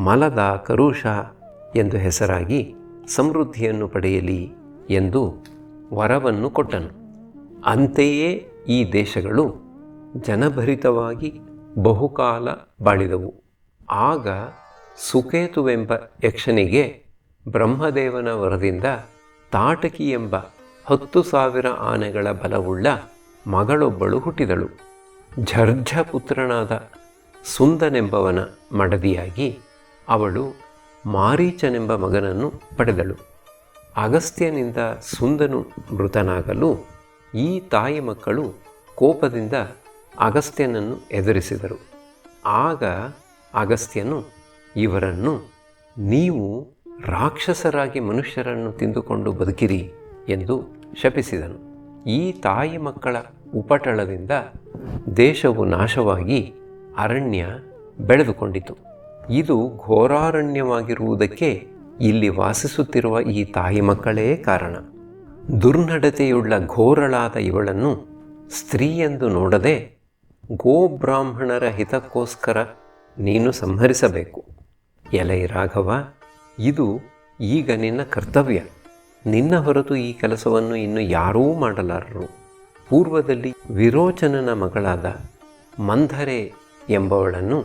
ಮಲದ ಕರುಷ ಎಂದು ಹೆಸರಾಗಿ ಸಮೃದ್ಧಿಯನ್ನು ಪಡೆಯಲಿ ಎಂದು ವರವನ್ನು ಕೊಟ್ಟನು. ಅಂತೆಯೇ ಈ ದೇಶಗಳು ಜನಭರಿತವಾಗಿ ಬಹುಕಾಲ ಬಾಳಿದವು. ಆಗ ಸುಕೇತುವೆಂಬ ಯಕ್ಷನಿಗೆ ಬ್ರಹ್ಮದೇವನ ವರದಿಂದ ತಾಟಕಿ ಎಂಬ 10,000 ಆನೆಗಳ ಬಲವುಳ್ಳ ಮಗಳೊಬ್ಬಳು ಹುಟ್ಟಿದಳು. ಝರ್ಝ ಪುತ್ರನಾದ ಸುಂದನೆಂಬವನ ಮಡದಿಯಾಗಿ ಅವಳು ಮಾರೀಚನೆಂಬ ಮಗನನ್ನು ಪಡೆದಳು. ಅಗಸ್ತ್ಯನಿಂದ ಸುಂದನು ಮೃತನಾಗಲು ಈ ತಾಯಿ ಮಕ್ಕಳು ಕೋಪದಿಂದ ಅಗಸ್ತ್ಯನನ್ನು ಎದುರಿಸಿದರು. ಆಗ ಅಗಸ್ತ್ಯನು ಇವರನ್ನು ನೀವು ರಾಕ್ಷಸರಾಗಿ ಮನುಷ್ಯರನ್ನು ತಿಂದುಕೊಂಡು ಬದುಕಿರಿ ಎಂದು ಶಪಿಸಿದನು. ಈ ತಾಯಿ ಮಕ್ಕಳ ಉಪಟಳದಿಂದ ದೇಶವು ನಾಶವಾಗಿ ಅರಣ್ಯ ಬೆಳೆದುಕೊಂಡಿತು. ಇದು ಘೋರಾರಣ್ಯವಾಗಿರುವುದಕ್ಕೆ ಇಲ್ಲಿ ವಾಸಿಸುತ್ತಿರುವ ಈ ತಾಯಿ ಮಕ್ಕಳೇ ಕಾರಣ. ದುರ್ನಡತೆಯುಳ್ಳ ಘೋರಳಾದ ಇವಳನ್ನು ಸ್ತ್ರೀಯೆಂದು ನೋಡದೆ ಗೋಬ್ರಾಹ್ಮಣರ ಹಿತಕ್ಕೋಸ್ಕರ ನೀನು ಸಂಹರಿಸಬೇಕು. ಎಲೈ ರಾಘವ, ಇದು ಈಗ ನಿನ್ನ ಕರ್ತವ್ಯ. ನಿನ್ನ ಹೊರತು ಈ ಕೆಲಸವನ್ನು ಇನ್ನು ಯಾರೂ ಮಾಡಲಾರರು. ಪೂರ್ವದಲ್ಲಿ ವಿರೋಚನನ ಮಗಳಾದ ಮಂಧರೆ ಎಂಬವಳನ್ನು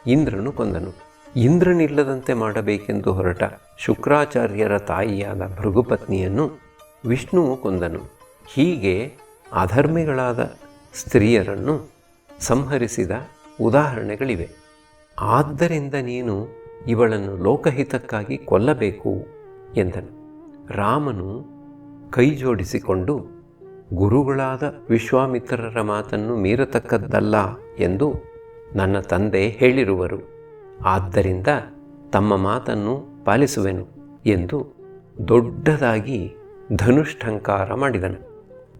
ಇಂದ್ರನು ಕೊಂದನು. ಇಂದ್ರನಿಲ್ಲದಂತೆ ಮಾಡಬೇಕೆಂದು ಹೊರಟ ಶುಕ್ರಾಚಾರ್ಯರ ತಾಯಿಯಾದ ಭೃಗುಪತ್ನಿಯನ್ನು ವಿಷ್ಣುವು ಕೊಂದನು. ಹೀಗೆ ಅಧರ್ಮಿಗಳಾದ ಸ್ತ್ರೀಯರನ್ನು ಸಂಹರಿಸಿದ ಉದಾಹರಣೆಗಳಿವೆ. ಆದ್ದರಿಂದ ನೀನು ಇವಳನ್ನು ಲೋಕಹಿತಕ್ಕಾಗಿ ಕೊಲ್ಲಬೇಕು ಎಂದನು. ರಾಮನು ಕೈ ಜೋಡಿಸಿಕೊಂಡು, ಗುರುಗಳಾದ ವಿಶ್ವಾಮಿತ್ರರ ಮಾತನ್ನು ಮೀರತಕ್ಕದ್ದಲ್ಲ ಎಂದು ನನ್ನ ತಂದೆ ಹೇಳಿರುವರು. ಆದ್ದರಿಂದ ತಮ್ಮ ಮಾತನ್ನು ಪಾಲಿಸುವೆನು ಎಂದು ದೊಡ್ಡದಾಗಿ ಧನುಷ್ಠಂಕಾರ ಮಾಡಿದನು.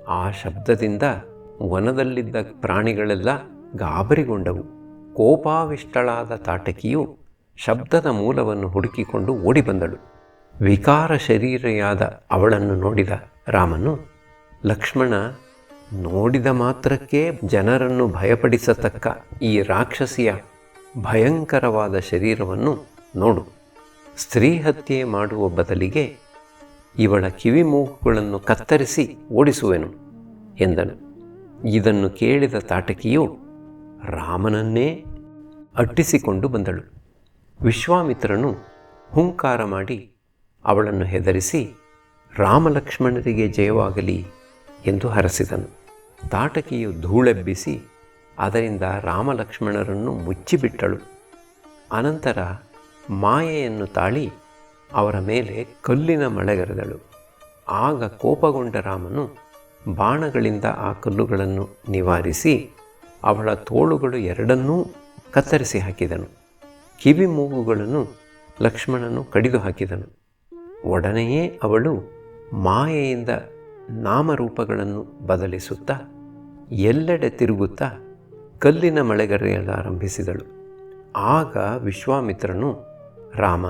ಆ ಶಬ್ದದಿಂದ ವನದಲ್ಲಿದ್ದ ಪ್ರಾಣಿಗಳೆಲ್ಲ ಗಾಬರಿಗೊಂಡವು. ಕೋಪಾವಿಷ್ಟಳಾದ ತಾಟಕಿಯು ಶಬ್ದದ ಮೂಲವನ್ನು ಹುಡುಕಿಕೊಂಡು ಓಡಿಬಂದಳು. ವಿಕಾರ ಶರೀರೆಯಾದ ಅವಳನ್ನು ನೋಡಿದ ರಾಮನು, ಲಕ್ಷ್ಮಣ, ನೋಡಿದ ಮಾತ್ರಕ್ಕೆ ಜನರನ್ನು ಭಯಪಡಿಸತಕ್ಕ ಈ ರಾಕ್ಷಸಿಯ ಭಯಂಕರವಾದ ಶರೀರವನ್ನು ನೋಡು. ಸ್ತ್ರೀ ಹತ್ಯೆ ಮಾಡುವ ಬದಲಿಗೆ ಇವಳ ಕಿವಿಮೂಗುಗಳನ್ನು ಕತ್ತರಿಸಿ ಓಡಿಸುವೆನು ಎಂದನು. ಇದನ್ನು ಕೇಳಿದ ತಾಟಕಿಯು ರಾಮನನ್ನೇ ಅಟ್ಟಿಸಿಕೊಂಡು ಬಂದಳು. ವಿಶ್ವಾಮಿತ್ರನು ಹುಂಕಾರ ಮಾಡಿ ಅವಳನ್ನು ಹೆದರಿಸಿ, ರಾಮಲಕ್ಷ್ಮಣರಿಗೆ ಜಯವಾಗಲಿ ಎಂದು ಹರಸಿದನು. ತಾಟಕಿಯು ಧೂಳೆಬ್ಬಿಸಿ ಅದರಿಂದ ರಾಮಲಕ್ಷ್ಮಣರನ್ನು ಮುಚ್ಚಿಬಿಟ್ಟಳು. ಅನಂತರ ಮಾಯೆಯನ್ನು ತಾಳಿ ಅವರ ಮೇಲೆ ಕಲ್ಲಿನ ಮಳೆಗರೆದಳು. ಆಗ ಕೋಪಗೊಂಡ ರಾಮನು ಬಾಣಗಳಿಂದ ಆ ಕಲ್ಲುಗಳನ್ನು ನಿವಾರಿಸಿ ಅವಳ ತೋಳುಗಳು ಎರಡನ್ನೂ ಕತ್ತರಿಸಿ ಹಾಕಿದನು. ಕಿವಿ ಮೂಗುಗಳನ್ನು ಲಕ್ಷ್ಮಣನು ಕಡಿದು ಹಾಕಿದನು. ಒಡನೆಯೇ ಅವಳು ಮಾಯೆಯಿಂದ ನಾಮರೂಪಗಳನ್ನು ಬದಲಿಸುತ್ತಾ ಎಲ್ಲೆಡೆ ತಿರುಗುತ್ತಾ ಕಲ್ಲಿನ ಮಳೆಗರೆಯಲಾರಂಭಿಸಿದಳು. ಆಗ ವಿಶ್ವಾಮಿತ್ರನು, ರಾಮ,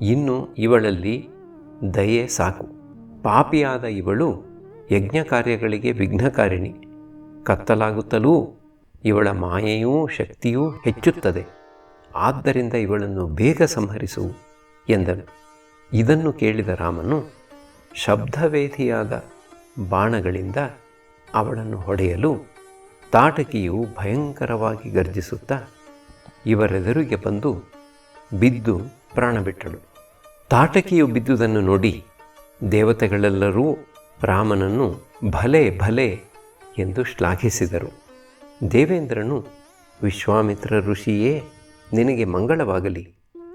ಇನ್ನು ಇವಳಲ್ಲಿ ದಯೆ ಸಾಕು. ಪಾಪಿಯಾದ ಇವಳು ಯಜ್ಞ ಕಾರ್ಯಗಳಿಗೆ ವಿಘ್ನಕಾರಿಣಿ. ಕತ್ತಲಾಗುತ್ತಲೂ ಇವಳ ಮಾಯೆಯೂ ಶಕ್ತಿಯೂ ಹೆಚ್ಚುತ್ತದೆ. ಆದ್ದರಿಂದ ಇವಳನ್ನು ಬೇಗ ಸಂಹರಿಸು ಎಂದನು. ಇದನ್ನು ಕೇಳಿದ ರಾಮನು ಶಬ್ದವೇದಿಯಾದ ಬಾಣಗಳಿಂದ ಅವಳನ್ನು ಹೊಡೆಯಲು ತಾಟಕಿಯು ಭಯಂಕರವಾಗಿ ಗರ್ಜಿಸುತ್ತಾ ಇವರೆದುರಿಗೆ ಬಂದು ಬಿದ್ದು ಪ್ರಾಣಬಿಟ್ಟಳು. ತಾಟಕಿಯು ಬಿದ್ದುದನ್ನು ನೋಡಿ ದೇವತೆಗಳೆಲ್ಲರೂ ರಾಮನನ್ನು ಭಲೆ ಭಲೆ ಎಂದು ಶ್ಲಾಘಿಸಿದರು. ದೇವೇಂದ್ರನು, ವಿಶ್ವಾಮಿತ್ರ ಋಷಿಯೇ, ನಿನಗೆ ಮಂಗಳವಾಗಲಿ.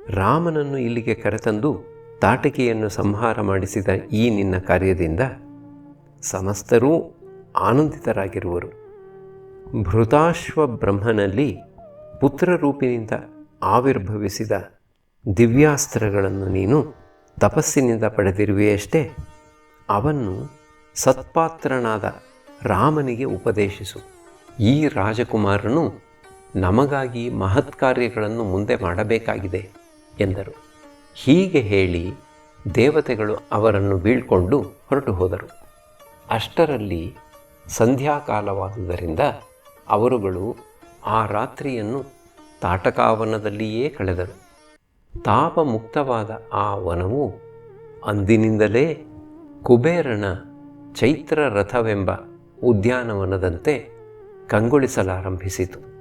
ರಾಮನನ್ನು ಇಲ್ಲಿಗೆ ಕರೆತಂದು ತಾಟಕಿಯನ್ನು ಸಂಹಾರ ಮಾಡಿಸಿದ ಈ ನಿನ್ನ ಕಾರ್ಯದಿಂದ ಸಮಸ್ತರೂ ಆನಂದಿತರಾಗಿರುವರು. ಭೃತಾಶ್ವ ಬ್ರಹ್ಮನಲ್ಲಿ ಪುತ್ರರೂಪಿನಿಂದ ಆವಿರ್ಭವಿಸಿದ ದಿವ್ಯಾಸ್ತ್ರಗಳನ್ನು ನೀನು ತಪಸ್ಸಿನಿಂದ ಪಡೆದಿರುವೆಯಷ್ಟೇ. ಅವನ್ನು ಸತ್ಪಾತ್ರನಾದ ರಾಮನಿಗೆ ಉಪದೇಶಿಸು. ಈ ರಾಜಕುಮಾರನು ನಮಗಾಗಿ ಮಹತ್ ಕಾರ್ಯಗಳನ್ನು ಮುಂದೆ ಮಾಡಬೇಕಾಗಿದೆ ಎಂದರು. ಹೀಗೆ ಹೇಳಿ ದೇವತೆಗಳು ಅವರನ್ನು ಬೀಳ್ಕೊಂಡು ಹೊರಟು ಹೋದರು. ಅಷ್ಟರಲ್ಲಿ ಸಂಧ್ಯಾಕಾಲವಾದುದರಿಂದ ಅವರುಗಳು ಆ ರಾತ್ರಿಯನ್ನು ತಾಟಕಾವನದಲ್ಲಿಯೇ ಕಳೆದರು. ತಾಪ ಮುಕ್ತವಾದ ಆ ವನವು ಅಂದಿನಿಂದಲೇ ಕುಬೇರನ ಚೈತ್ರ ರಥವೆಂಬ ಉದ್ಯಾನವನದಂತೆ ಕಂಗೊಳಿಸಲಾರಂಭಿಸಿತು.